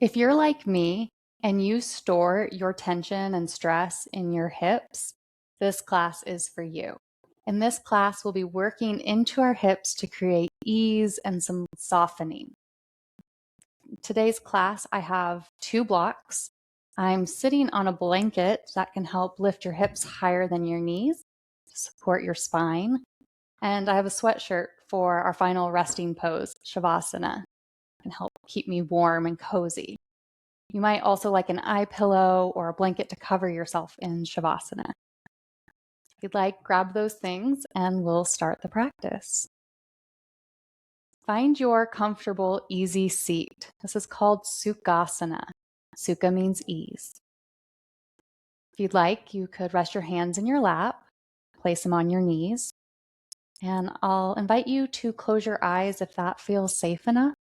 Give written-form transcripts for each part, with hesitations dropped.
If you're like me and you store your tension and stress in your hips, this class is for you. In this class, we'll be working into our hips to create ease and some softening. Today's class, I have 2 blocks. I'm sitting on a blanket that can help lift your hips higher than your knees to support your spine. And I have a sweatshirt for our final resting pose, Savasana. It can help keep me warm and cozy. You might also like an eye pillow or a blanket to cover yourself in Shavasana. If you'd like, grab those things and we'll start the practice. Find your comfortable, easy seat. This is called Sukhasana. Sukha means ease. If you'd like, you could rest your hands in your lap, place them on your knees, and I'll invite you to close your eyes if that feels safe enough.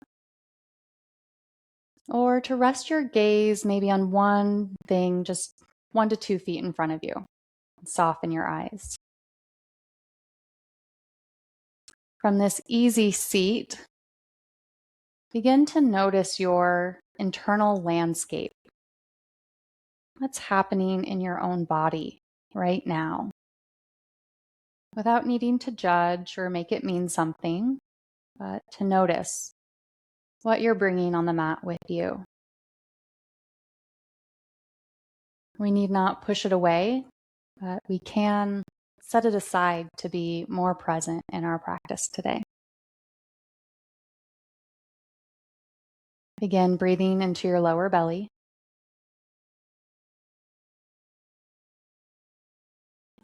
Or to rest your gaze maybe on one thing, just 1 to 2 feet in front of you. Soften your eyes. From this easy seat, begin to notice your internal landscape. What's happening in your own body right now? Without needing to judge or make it mean something, but to notice what you're bringing on the mat with you. We need not push it away, but we can set it aside to be more present in our practice today. Begin breathing into your lower belly.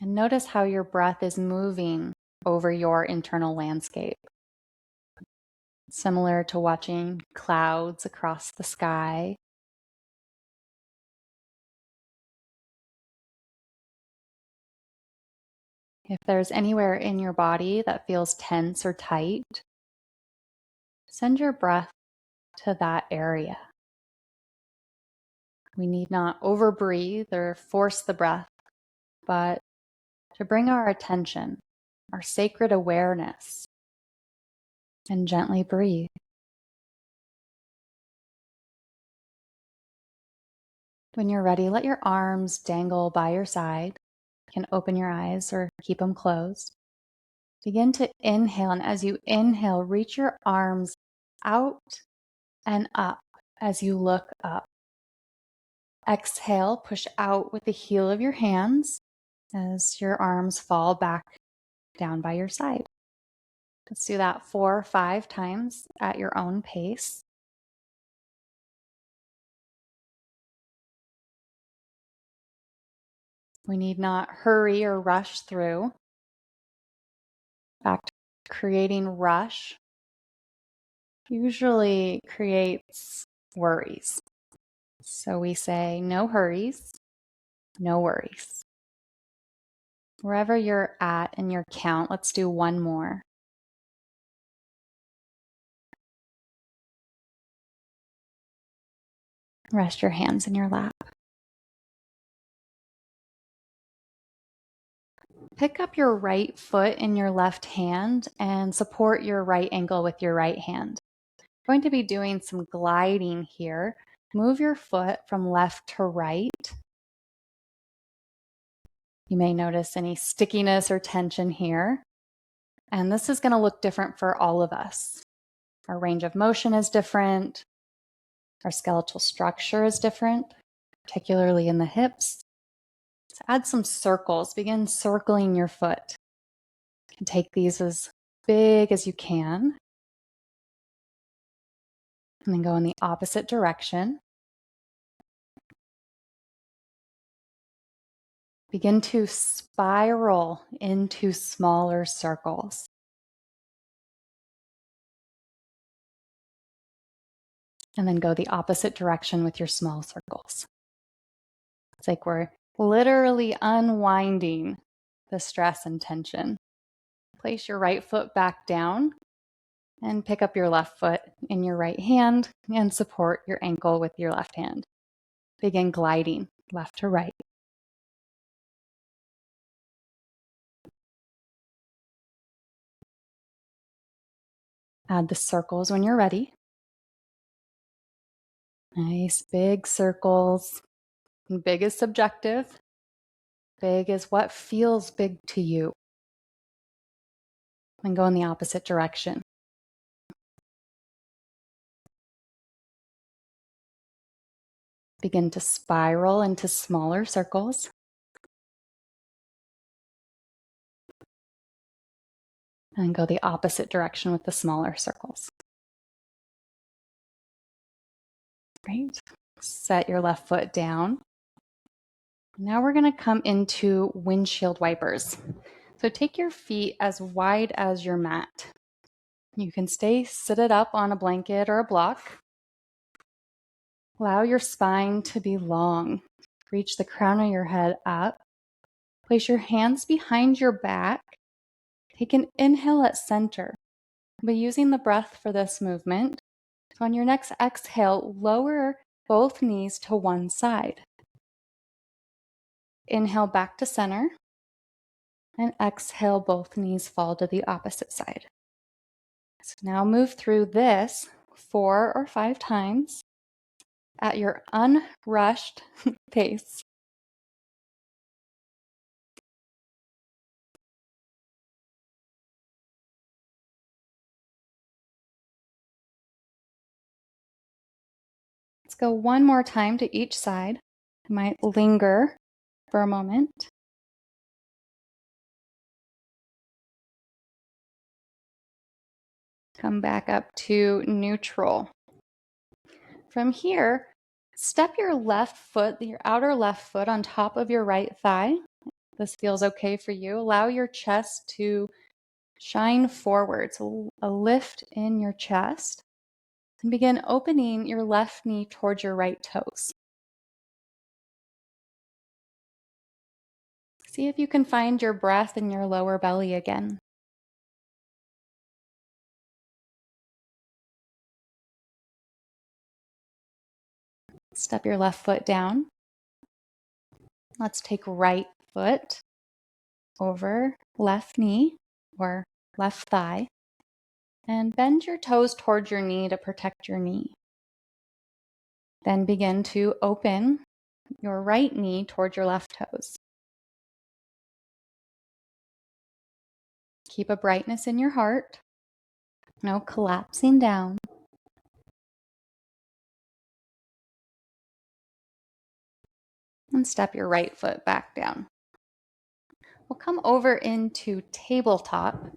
And notice how your breath is moving over your internal landscape. Similar to watching clouds across the sky. If there's anywhere in your body that feels tense or tight, send your breath to that area. We need not overbreathe or force the breath, but to bring our attention, our sacred awareness, and gently breathe. When you're ready, let your arms dangle by your side. You can open your eyes or keep them closed. Begin to inhale, and as you inhale, reach your arms out and up as you look up. Exhale, push out with the heel of your hands as your arms fall back down by your side. Let's do that 4 or 5 times at your own pace. We need not hurry or rush through. In fact, creating rush usually creates worries. So we say no hurries, no worries. Wherever you're at in your count, let's do 1 more. Rest your hands in your lap. Pick up your right foot in your left hand and support your right ankle with your right hand. I'm going to be doing some gliding here. Move your foot from left to right. You may notice any stickiness or tension here. And this is going to look different for all of us. Our range of motion is different. Our skeletal structure is different, particularly in the hips. So add some circles. Begin circling your foot. You can take these as big as you can. And then go in the opposite direction. Begin to spiral into smaller circles. And then go the opposite direction with your small circles. It's like we're literally unwinding the stress and tension. Place your right foot back down and pick up your left foot in your right hand and support your ankle with your left hand. Begin gliding left to right. Add the circles when you're ready. Nice big circles. And big is subjective. Big is what feels big to you. And go in the opposite direction. Begin to spiral into smaller circles. And go the opposite direction with the smaller circles. Great. Set your left foot down. Now we're going to come into windshield wipers. So take your feet as wide as your mat. You can stay seated up on a blanket or a block. Allow your spine to be long. Reach the crown of your head up. Place your hands behind your back. Take an inhale at center. We'll be using the breath for this movement. So on your next exhale, lower both knees to one side. Inhale back to center. And exhale, both knees fall to the opposite side. So now move through this 4 or 5 times at your unrushed pace. Let's go one more time to each side. You might linger for a moment. Come back up to neutral. From here, step your left foot, your outer left foot on top of your right thigh. This feels okay for you. Allow your chest to shine forward, so a lift in your chest. And begin opening your left knee towards your right toes. See if you can find your breath in your lower belly again. Step your left foot down. Let's take right foot over left knee or left thigh and bend your toes towards your knee to protect your knee. Then begin to open your right knee towards your left toes. Keep a brightness in your heart. No collapsing down. And step your right foot back down. We'll come over into tabletop,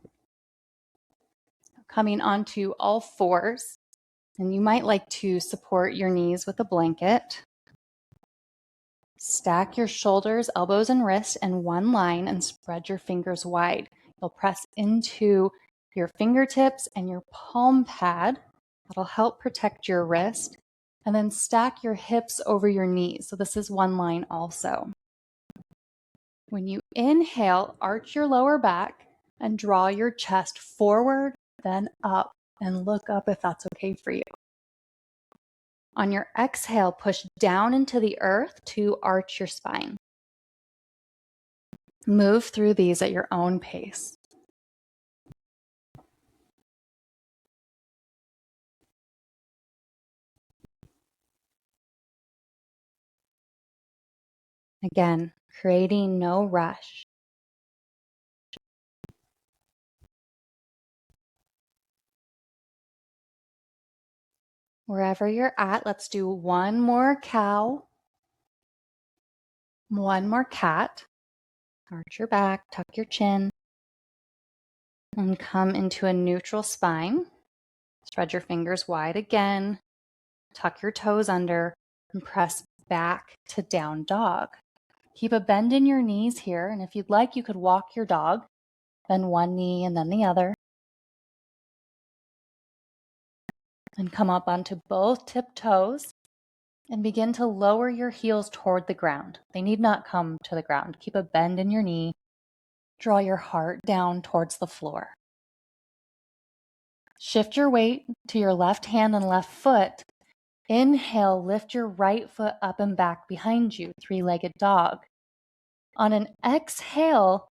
coming onto all fours. And you might like to support your knees with a blanket. Stack your shoulders, elbows, and wrists in one line and spread your fingers wide. You'll press into your fingertips and your palm pad. That'll help protect your wrist. And then stack your hips over your knees. So this is one line also. When you inhale, arch your lower back and draw your chest forward, then up, and look up if that's okay for you. On your exhale, push down into the earth to arch your spine. Move through these at your own pace. Again, creating no rush. Wherever you're at, let's do one more cow, one more cat. Arch your back, tuck your chin, and come into a neutral spine. Spread your fingers wide again, tuck your toes under, and press back to down dog. Keep a bend in your knees here, and if you'd like, you could walk your dog, bend one knee and then the other. And come up onto both tiptoes and begin to lower your heels toward the ground. They need not come to the ground. Keep a bend in your knee. Draw your heart down towards the floor. Shift your weight to your left hand and left foot. Inhale, lift your right foot up and back behind you, three-legged dog. On an exhale,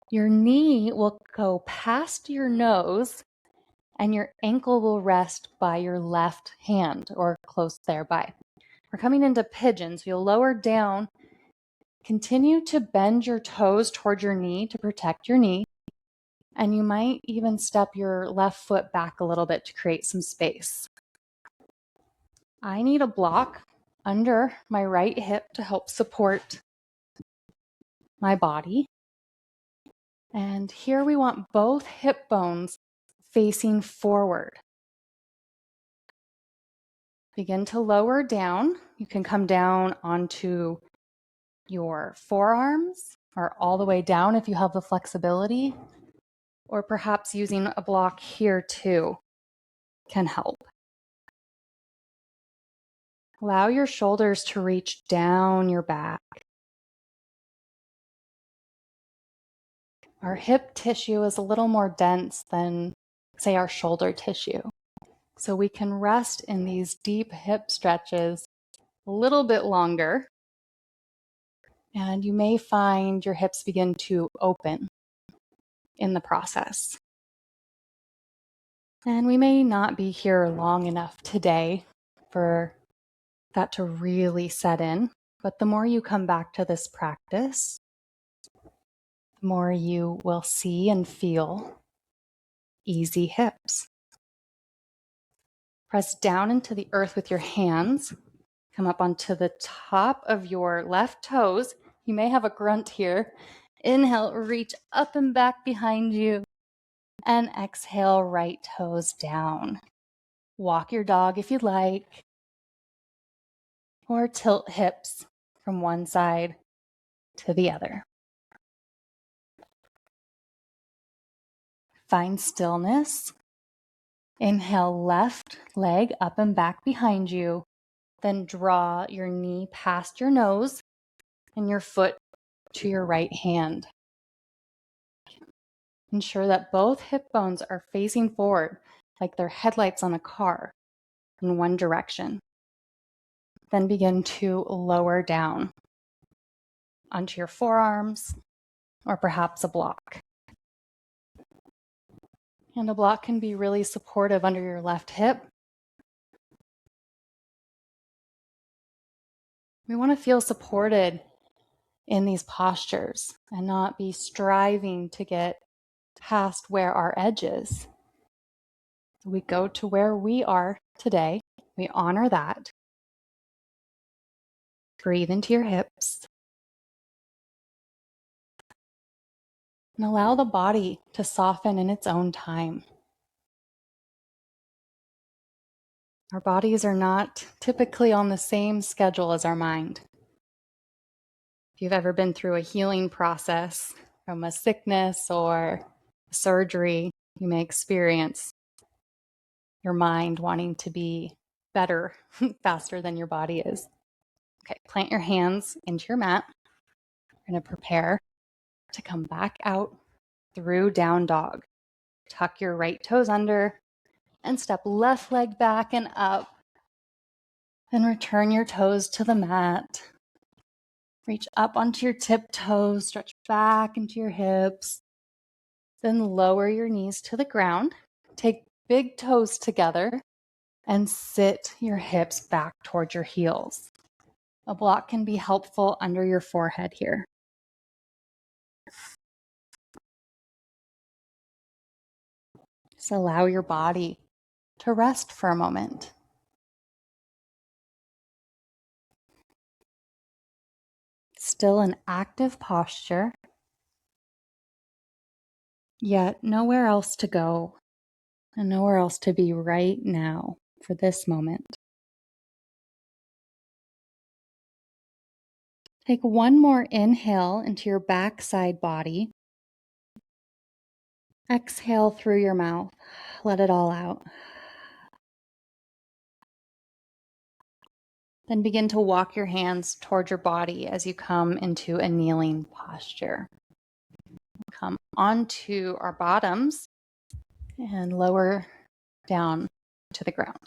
your knee will go past your nose and your ankle will rest by your left hand or close thereby. We're coming into pigeon, so you'll lower down. Continue to bend your toes toward your knee to protect your knee, and you might even step your left foot back a little bit to create some space. I need a block under my right hip to help support my body. And here we want both hip bones facing forward. Begin to lower down. You can come down onto your forearms or all the way down if you have the flexibility, or perhaps using a block here too can help. Allow your shoulders to reach down your back. Our hip tissue is a little more dense than, say, our shoulder tissue. So we can rest in these deep hip stretches a little bit longer. And you may find your hips begin to open in the process. And we may not be here long enough today for that to really set in. But the more you come back to this practice, the more you will see and feel easy hips. Press down into the earth with your hands. Come up onto the top of your left toes. You may have a grunt here. Inhale, reach up and back behind you. And exhale, right toes down. Walk your dog if you'd like. Or tilt hips from one side to the other. Find stillness. Inhale, left leg up and back behind you. Then draw your knee past your nose and your foot to your right hand. Ensure that both hip bones are facing forward like they're headlights on a car in one direction. Then begin to lower down onto your forearms or perhaps a block. And a block can be really supportive under your left hip. We want to feel supported in these postures and not be striving to get past where our edge is. So we go to where we are today. We honor that. Breathe into your hips. And allow the body to soften in its own time. Our bodies are not typically on the same schedule as our mind. If you've ever been through a healing process from a sickness or a surgery, you may experience your mind wanting to be better faster than your body is. Okay, plant your hands into your mat. You're going to prepare to come back out through down dog. Tuck your right toes under and step left leg back and up. Then return your toes to the mat. Reach up onto your tiptoes, stretch back into your hips. Then lower your knees to the ground. Take big toes together and sit your hips back towards your heels. A block can be helpful under your forehead here. Just allow your body to rest for a moment. Still an active posture, yet nowhere else to go and nowhere else to be right now for this moment. Take one more inhale into your backside body. Exhale through your mouth. Let it all out. Then begin to walk your hands toward your body as you come into a kneeling posture. Come onto our bottoms and lower down to the ground.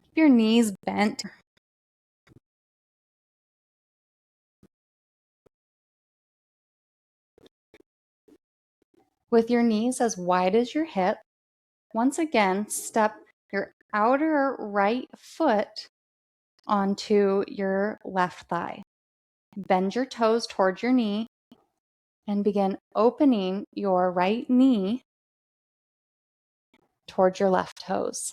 Keep your knees bent. With your knees as wide as your hip, once again, step your outer right foot onto your left thigh. Bend your toes towards your knee and begin opening your right knee towards your left toes.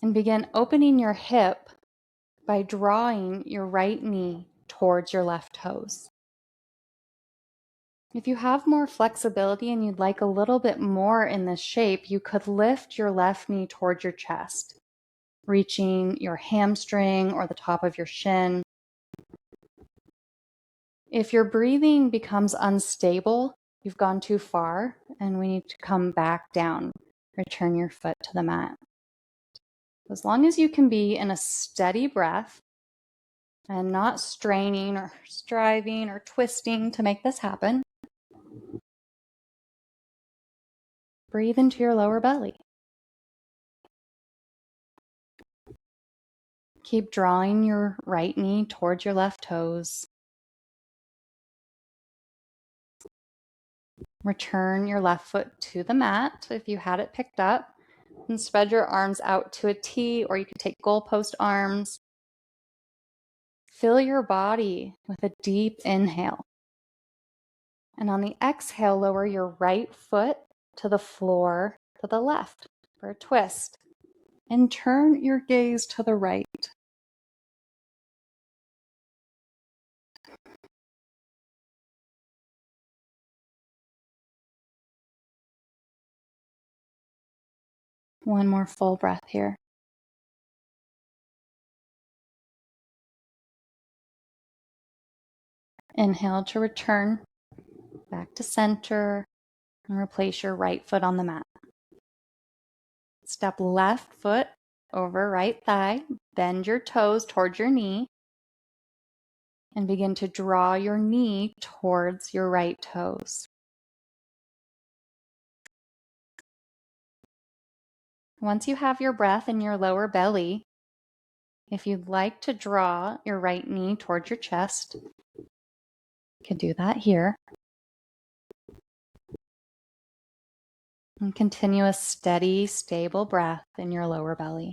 And begin opening your hip by drawing your right knee towards your left toes. If you have more flexibility and you'd like a little bit more in this shape, you could lift your left knee towards your chest, reaching your hamstring or the top of your shin. If your breathing becomes unstable, you've gone too far and we need to come back down. Return your foot to the mat. As long as you can be in a steady breath and not straining or striving or twisting to make this happen, breathe into your lower belly. Keep drawing your right knee towards your left toes. Return your left foot to the mat if you had it picked up, and spread your arms out to a T, or you could take goalpost arms. Fill your body with a deep inhale. And on the exhale, lower your right foot to the floor to the left for a twist. And turn your gaze to the right. One more full breath here. Inhale to return back to center and replace your right foot on the mat. Step left foot over right thigh, bend your toes towards your knee, and begin to draw your knee towards your right toes. Once you have your breath in your lower belly, if you'd like to draw your right knee towards your chest, you can do that here. And continue a steady, stable breath in your lower belly.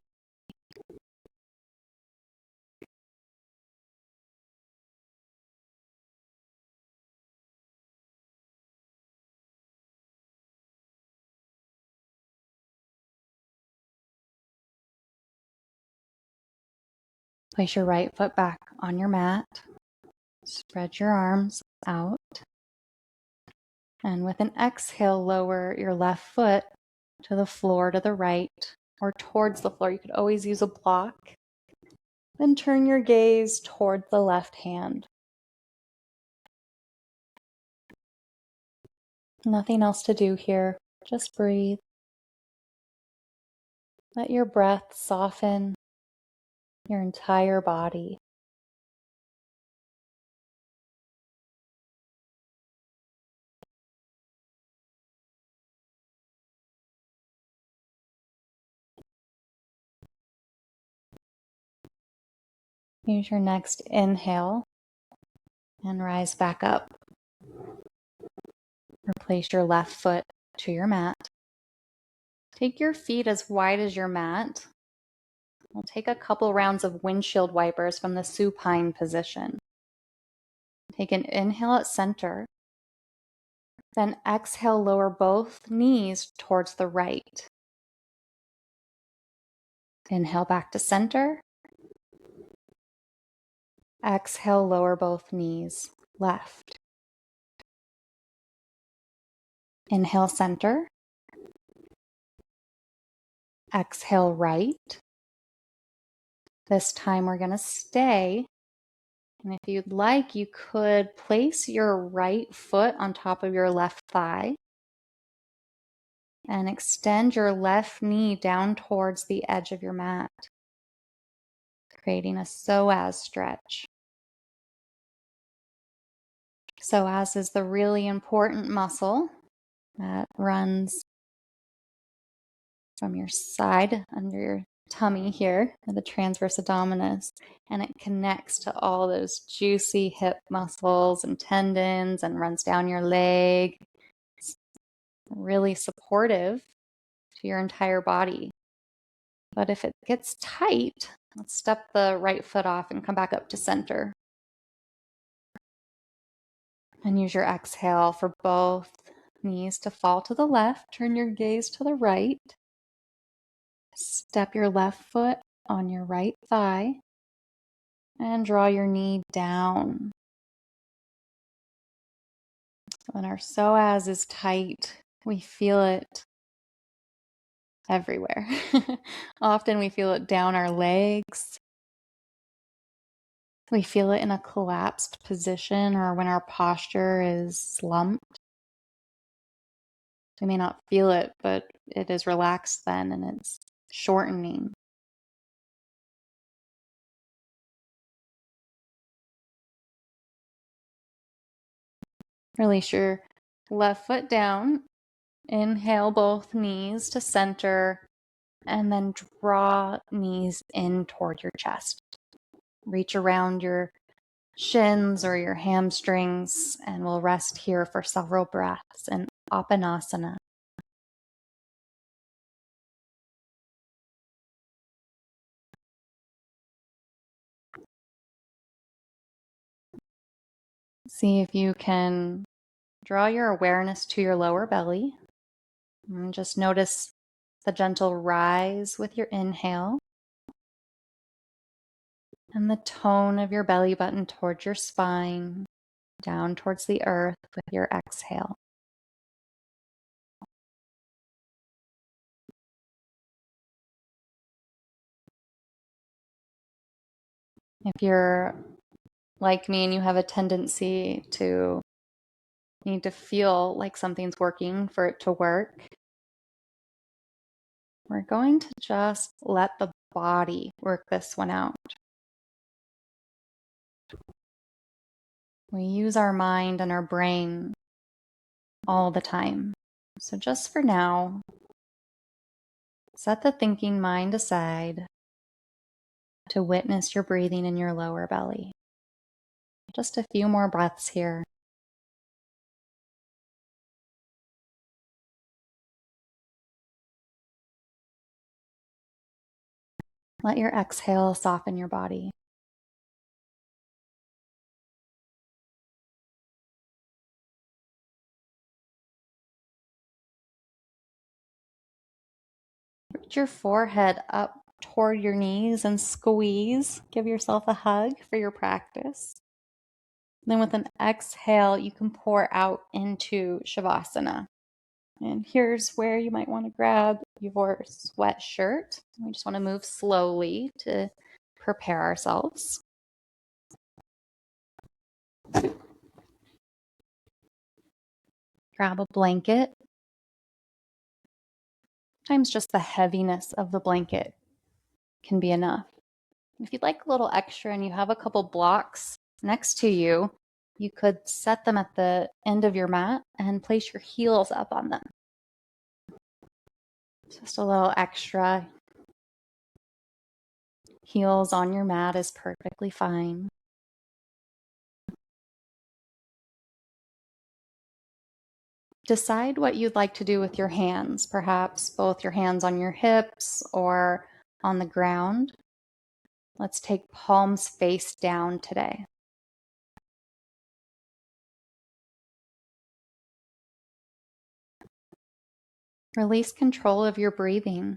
Place your right foot back on your mat. Spread your arms out. And with an exhale, lower your left foot to the floor to the right or towards the floor. You could always use a block. Then turn your gaze toward the left hand. Nothing else to do here. Just breathe. Let your breath soften your entire body. Use your next inhale and rise back up. Replace your left foot to your mat. Take your feet as wide as your mat. We'll take a couple rounds of windshield wipers from the supine position. Take an inhale at center. Then exhale, lower both knees towards the right. Inhale back to center. Exhale, lower both knees left. Inhale center. Exhale right. This time we're going to stay. And if you'd like, you could place your right foot on top of your left thigh and extend your left knee down towards the edge of your mat, creating a psoas stretch. Psoas is the really important muscle that runs from your side under your tummy here, the transverse abdominis, and it connects to all those juicy hip muscles and tendons and runs down your leg. It's really supportive to your entire body. But if it gets tight, let's step the right foot off and come back up to center. And use your exhale for both knees to fall to the left. Turn your gaze to the right. Step your left foot on your right thigh and draw your knee down. When our psoas is tight, we feel it everywhere. Often we feel it down our legs. We feel it in a collapsed position or when our posture is slumped. We may not feel it, but it is relaxed then and it's shortening. Release your left foot down. Inhale both knees to center and then draw knees in toward your chest. Reach around your shins or your hamstrings and we'll rest here for several breaths in Apanasana. See if you can draw your awareness to your lower belly. And just notice the gentle rise with your inhale and the tone of your belly button towards your spine, down towards the earth with your exhale. If you're like me and you have a tendency to need to feel like something's working for it to work, we're going to just let the body work this one out. We use our mind and our brain all the time. So just for now, set the thinking mind aside to witness your breathing in your lower belly. Just a few more breaths here. Let your exhale soften your body. Reach your forehead up toward your knees and squeeze. Give yourself a hug for your practice. Then with an exhale, you can pour out into Savasana. And here's where you might want to grab your sweatshirt. We just want to move slowly to prepare ourselves. Grab a blanket. Sometimes just the heaviness of the blanket can be enough. If you'd like a little extra and you have a couple blocks next to you, you could set them at the end of your mat and place your heels up on them. Just a little extra. Heels on your mat is perfectly fine. Decide what you'd like to do with your hands, perhaps both your hands on your hips or on the ground. Let's take palms face down today. Release control of your breathing.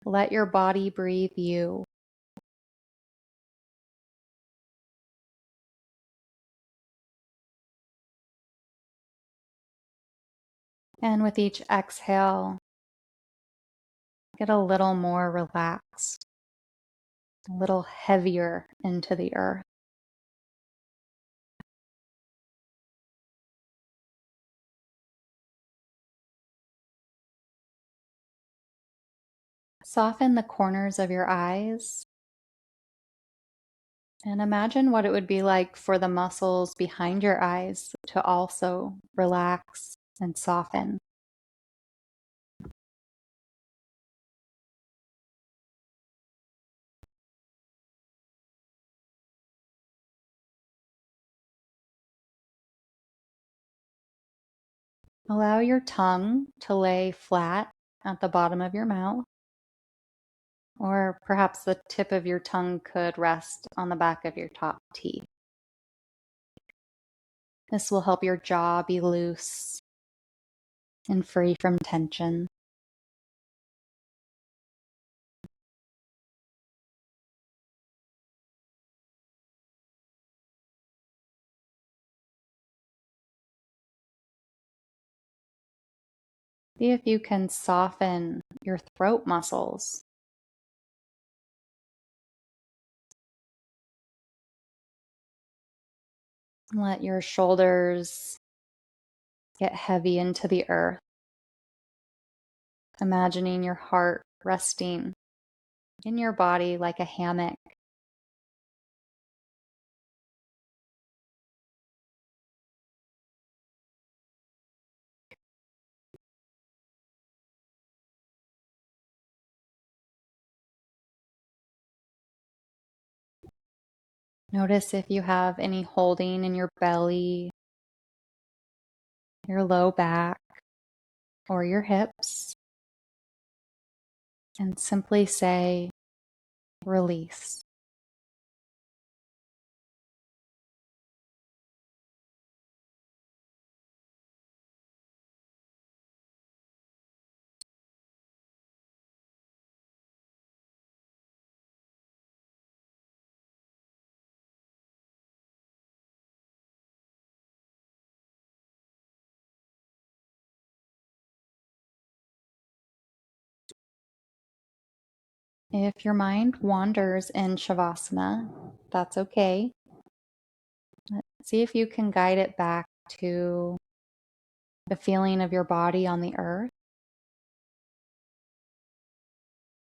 Let your body breathe you. And with each exhale, get a little more relaxed, a little heavier into the earth. Soften the corners of your eyes and imagine what it would be like for the muscles behind your eyes to also relax and soften. Allow your tongue to lay flat at the bottom of your mouth, or perhaps the tip of your tongue could rest on the back of your top teeth. This will help your jaw be loose and free from tension. See if you can soften your throat muscles. Let your shoulders get heavy into the earth, imagining your heart resting in your body like a hammock. Notice if you have any holding in your belly, your low back, or your hips, and simply say, release. If your mind wanders in Shavasana, that's okay. Let's see if you can guide it back to the feeling of your body on the earth,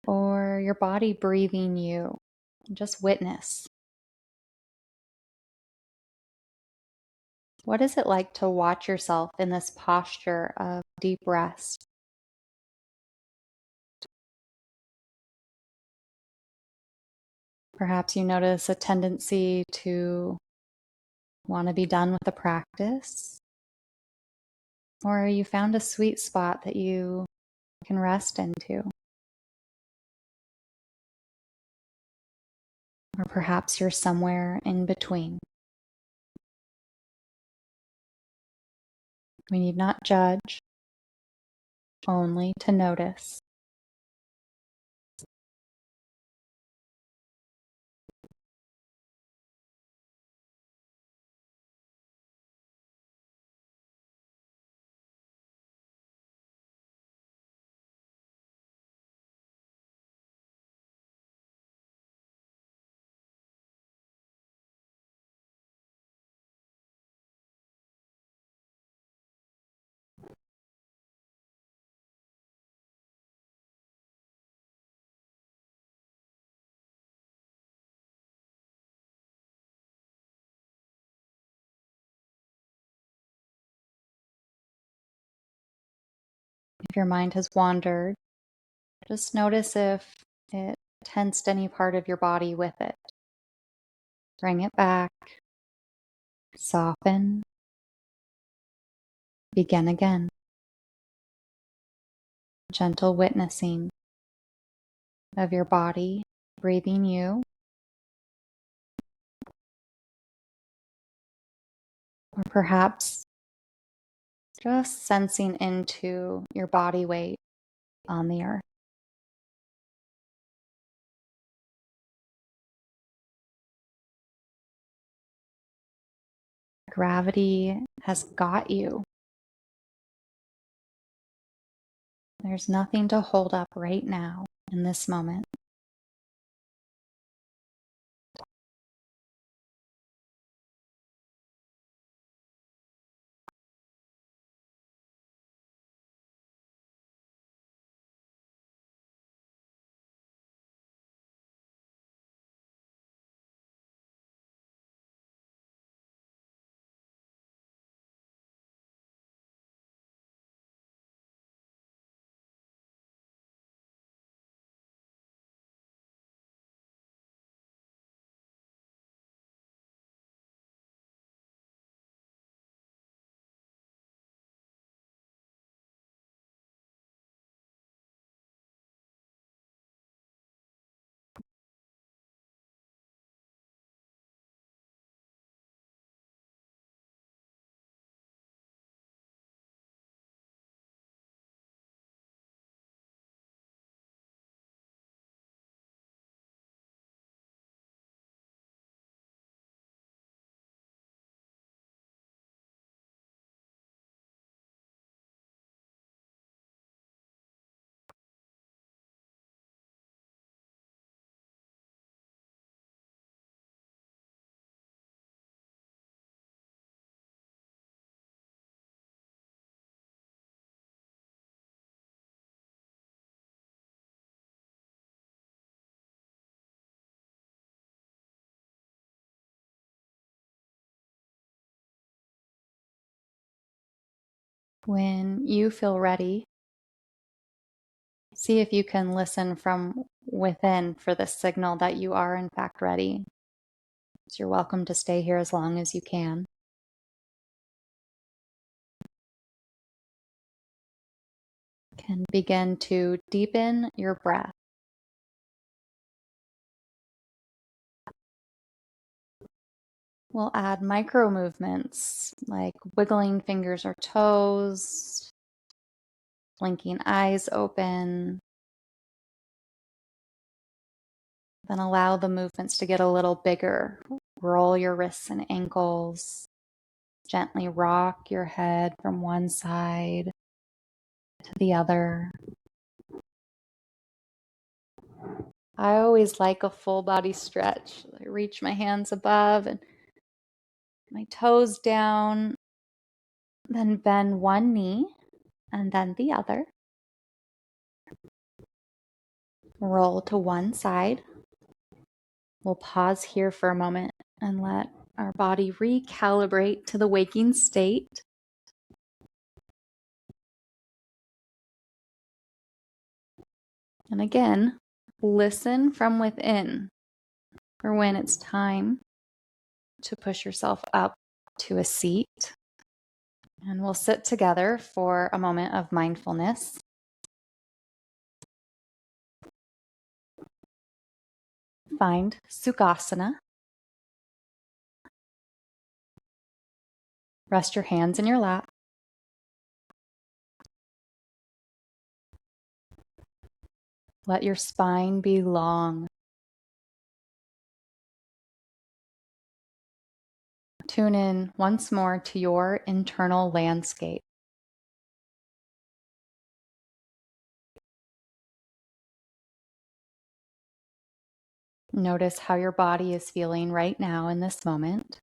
or your body breathing you. Just witness. What is it like to watch yourself in this posture of deep rest? Perhaps you notice a tendency to want to be done with the practice, or you found a sweet spot that you can rest into. Or perhaps you're somewhere in between. We need not judge, only to notice. If your mind has wandered, just notice if it tensed any part of your body with it. Bring it back, soften, begin again. Gentle witnessing of your body breathing you, or perhaps just sensing into your body weight on the earth. Gravity has got you. There's nothing to hold up right now in this moment. When you feel ready, see if you can listen from within for the signal that you are in fact ready. So you're welcome to stay here as long as you can. Can begin to deepen your breath. We'll add micro movements like wiggling fingers or toes, blinking eyes open. Then allow the movements to get a little bigger. Roll your wrists and ankles. Gently rock your head from one side to the other. I always like a full body stretch. I reach my hands above and my toes down, then bend one knee and then the other. Roll to one side. We'll pause here for a moment and let our body recalibrate to the waking state. And again, listen from within for when it's time to push yourself up to a seat. And we'll sit together for a moment of mindfulness. Find Sukhasana. Rest your hands in your lap. Let your spine be long. Tune in once more to your internal landscape. Notice how your body is feeling right now in this moment.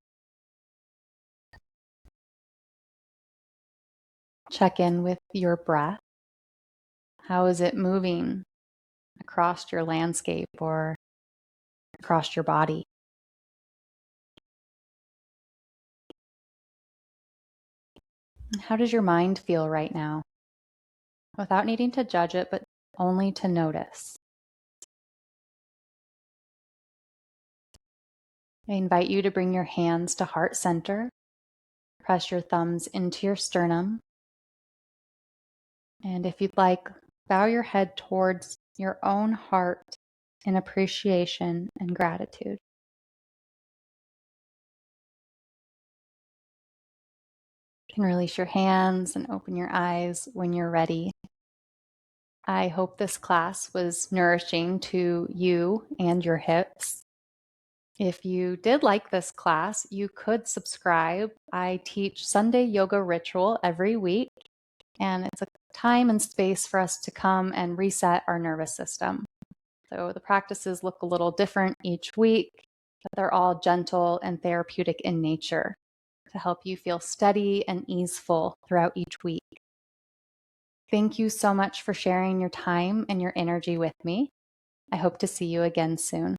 Check in with your breath. How is it moving across your landscape or across your body? How does your mind feel right now? Without needing to judge it, but only to notice. I invite you to bring your hands to heart center. Press your thumbs into your sternum. And if you'd like, bow your head towards your own heart in appreciation and gratitude. You can release your hands and open your eyes when you're ready. I hope this class was nourishing to you and your hips. If you did like this class, you could subscribe. I teach Sunday yoga ritual every week, and it's a time and space for us to come and reset our nervous system. So the practices look a little different each week, but they're all gentle and therapeutic in nature to help you feel steady and easeful throughout each week. Thank you so much for sharing your time and your energy with me. I hope to see you again soon.